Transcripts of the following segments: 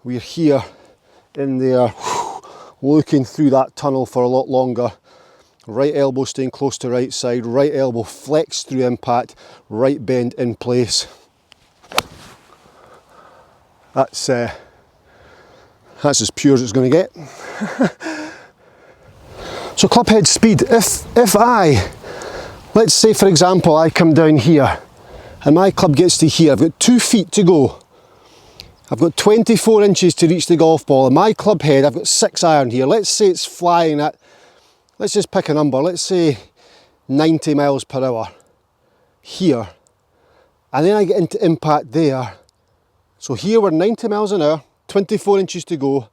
we're here in there, looking through that tunnel for a lot longer. Right elbow staying close to right side, right elbow flexed through impact, right bend in place. That's as pure as it's going to get. So clubhead speed, if let's say for example I come down here and my club gets to here, I've got 2 feet to go. I've got 24 inches to reach the golf ball, and my club head, I've got 6 iron here. Let's say it's flying at, let's just pick a number, let's say 90 miles per hour here. And then I get into impact there. So here we're 90 miles an hour, 24 inches to go,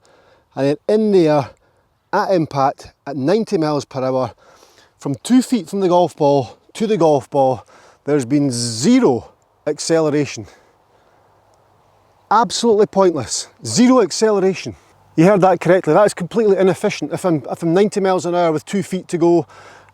and then in there at impact at 90 miles per hour, from 2 feet from the golf ball to the golf ball, there's been 0 acceleration. Absolutely pointless. 0 acceleration. You heard that correctly. That is completely inefficient. If I'm 90 miles an hour with 2 feet to go,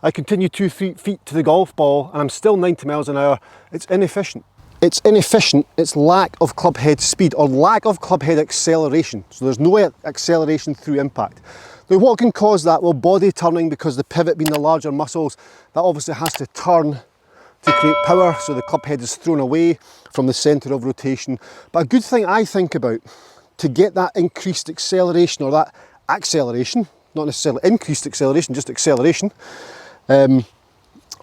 I continue 2 feet to the golf ball and I'm still 90 miles an hour, it's inefficient. It's inefficient, it's lack of club head speed or lack of club head acceleration. So there's no acceleration through impact. Now what can cause that? Well, body turning, because the pivot being the larger muscles, that obviously has to turn to create power, so the club head is thrown away from the centre of rotation. But a good thing I think about to get that increased acceleration, or that acceleration, not necessarily increased acceleration, just acceleration,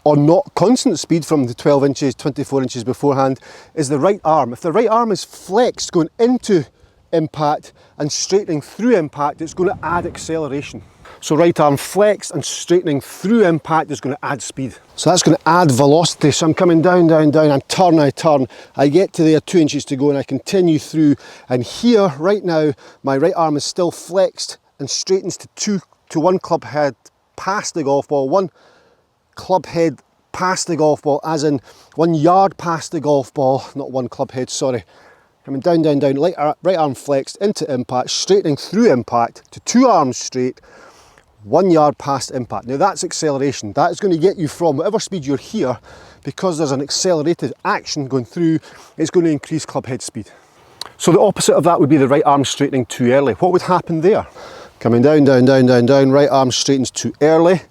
or not constant speed from the 12 inches, 24 inches beforehand, is the right arm. If the right arm is flexed going into impact and straightening through impact, it's going to add acceleration. So right arm flexed and straightening through impact is going to add speed. So that's going to add velocity. So I'm coming down, down, down, and I turn. I get to there, 2 inches to go, and I continue through. And here, right now, my right arm is still flexed and straightens to one club head past the golf ball, one club head past the golf ball, as in 1 yard past the golf ball, not one club head, sorry. Coming down, down, down, right arm flexed into impact, straightening through impact to 2 arms straight, 1 yard past impact. Now that's acceleration. That is going to get you from whatever speed you're here, because there's an accelerated action going through, it's going to increase club head speed. So the opposite of that would be the right arm straightening too early. What would happen there? Coming down, down, down, down, down, right arm straightens too early.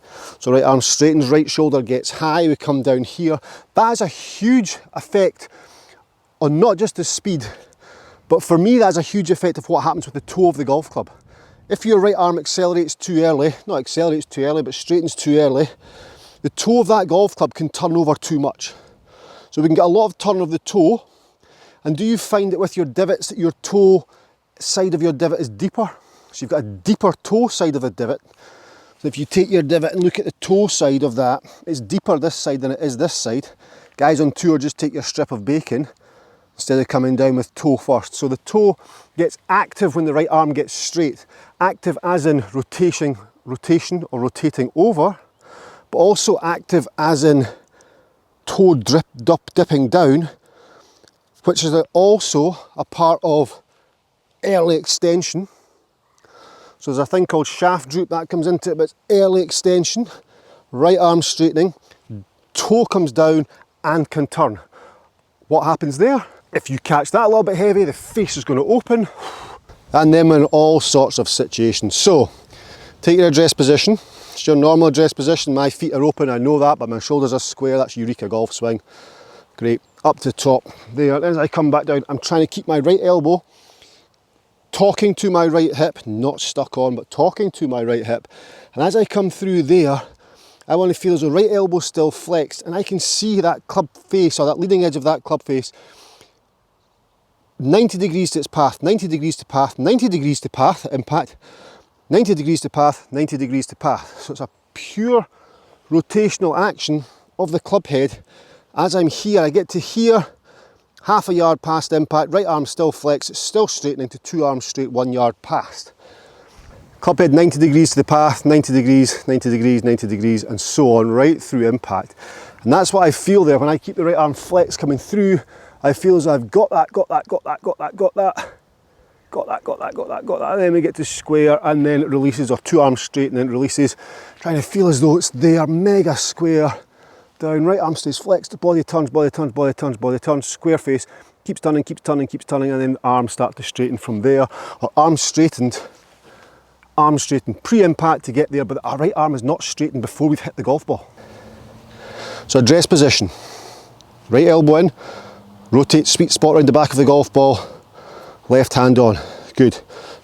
So right arm straightens, right shoulder gets high, we come down here. That has a huge effect on not just the speed, but for me that's a huge effect of what happens with the toe of the golf club. If your right arm accelerates too early, not accelerates too early, but straightens too early, the toe of that golf club can turn over too much. So we can get a lot of turn of the toe. And do you find that with your divots that your toe side of your divot is deeper? So you've got a deeper toe side of a divot. So if you take your divot and look at the toe side of that, it's deeper this side than it is this side. Guys on tour just take your strip of bacon instead of coming down with toe first. So the toe gets active when the right arm gets straight. Active as in rotation or rotating over, but also active as in toe dipping down, which is also a part of early extension. So there's a thing called shaft droop that comes into it, but it's early extension, right arm straightening, toe comes down and can turn. What happens there? If you catch that a little bit heavy, the face is going to open, and then we're in all sorts of situations. So take your address position. It's your normal address position. My feet are open, I know that, but my shoulders are square. That's EUREKA golf swing. Great. Up to the top there. As I come back down, I'm trying to keep my right elbow talking to my right hip, not stuck on, but talking to my right hip. And as I come through there, I want to feel as though right elbow still flexed, and I can see that club face, or that leading edge of that club face, 90 degrees to its path, 90 degrees to path, 90 degrees to path, impact, 90 degrees to path, 90 degrees to path. So it's a pure rotational action of the club head. As I'm here, I get to here, half a yard past impact, right arm still flexed, it's still straightening to 2 arms straight, 1 yard past. Club head 90 degrees to the path, 90 degrees, 90 degrees, 90 degrees, and so on, right through impact. And that's what I feel there when I keep the right arm flexed coming through. I feel as though I've got that, and then we get to square, and then it releases, or 2 arms straight, and then it releases. Trying to feel as though it's there, mega square, down, right arm stays flexed, body turns, body turns, body turns, body turns, square face, keeps turning, keeps turning, keeps turning, and then the arms start to straighten from there. Our arms straightened pre-impact to get there, but our right arm is not straightened before we've hit the golf ball. So address position, right elbow in, rotate sweet spot around the back of the golf ball, left hand on, good.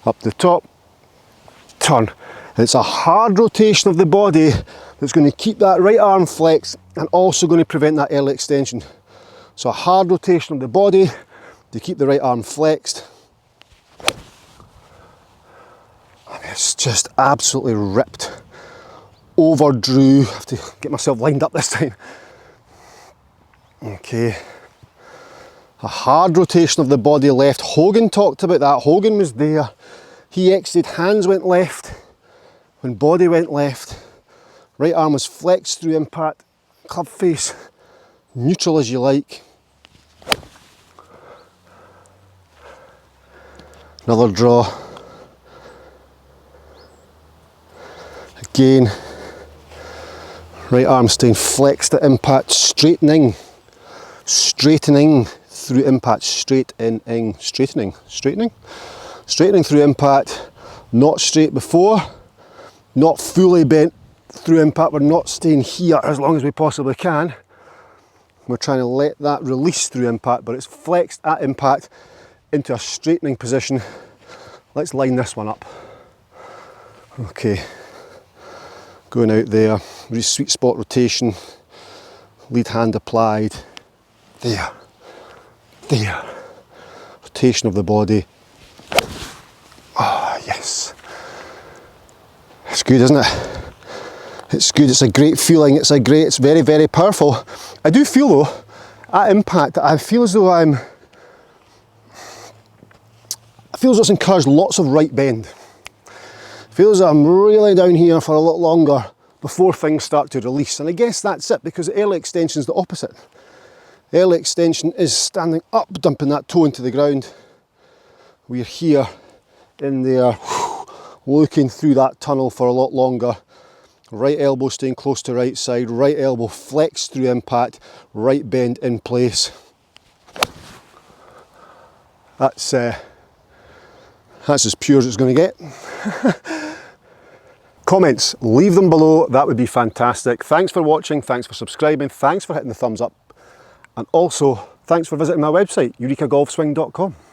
Up the top, turn. And it's a hard rotation of the body that's going to keep that right arm flexed and also going to prevent that early extension. So a hard rotation of the body to keep the right arm flexed. And it's just absolutely ripped. Overdrew. I have to get myself lined up this time. Okay. A hard rotation of the body left. Hogan talked about that. Hogan was there. He exited, hands went left. When body went left, right arm was flexed through impact. Club face, neutral as you like. Another draw. Again, right arm staying flexed at impact, straightening through impact, straightening through impact, not straight before, not fully bent through impact. We're not staying here as long as we possibly can. We're trying to let that release through impact, but it's flexed at impact into a straightening position. Let's line this one up. Okay, going out there, really sweet spot rotation, lead hand applied, there, rotation of the body. Ah, yes. It's good, isn't it? It's good, it's a great feeling, it's very, very powerful. I do feel though, at impact, I feel as though it's encouraged lots of right bend. I feel as though I'm really down here for a lot longer before things start to release. And I guess that's it, because early extension is the opposite. Early extension is standing up, dumping that toe into the ground. We're here, in there, looking through that tunnel for a lot longer. Right elbow staying close to right side, right elbow flexed through impact, right bend in place. That's as pure as it's going to get. Comments, leave them below, that would be fantastic. Thanks for watching, thanks for subscribing, thanks for hitting the thumbs up, and also thanks for visiting my website, eurekagolfswing.com.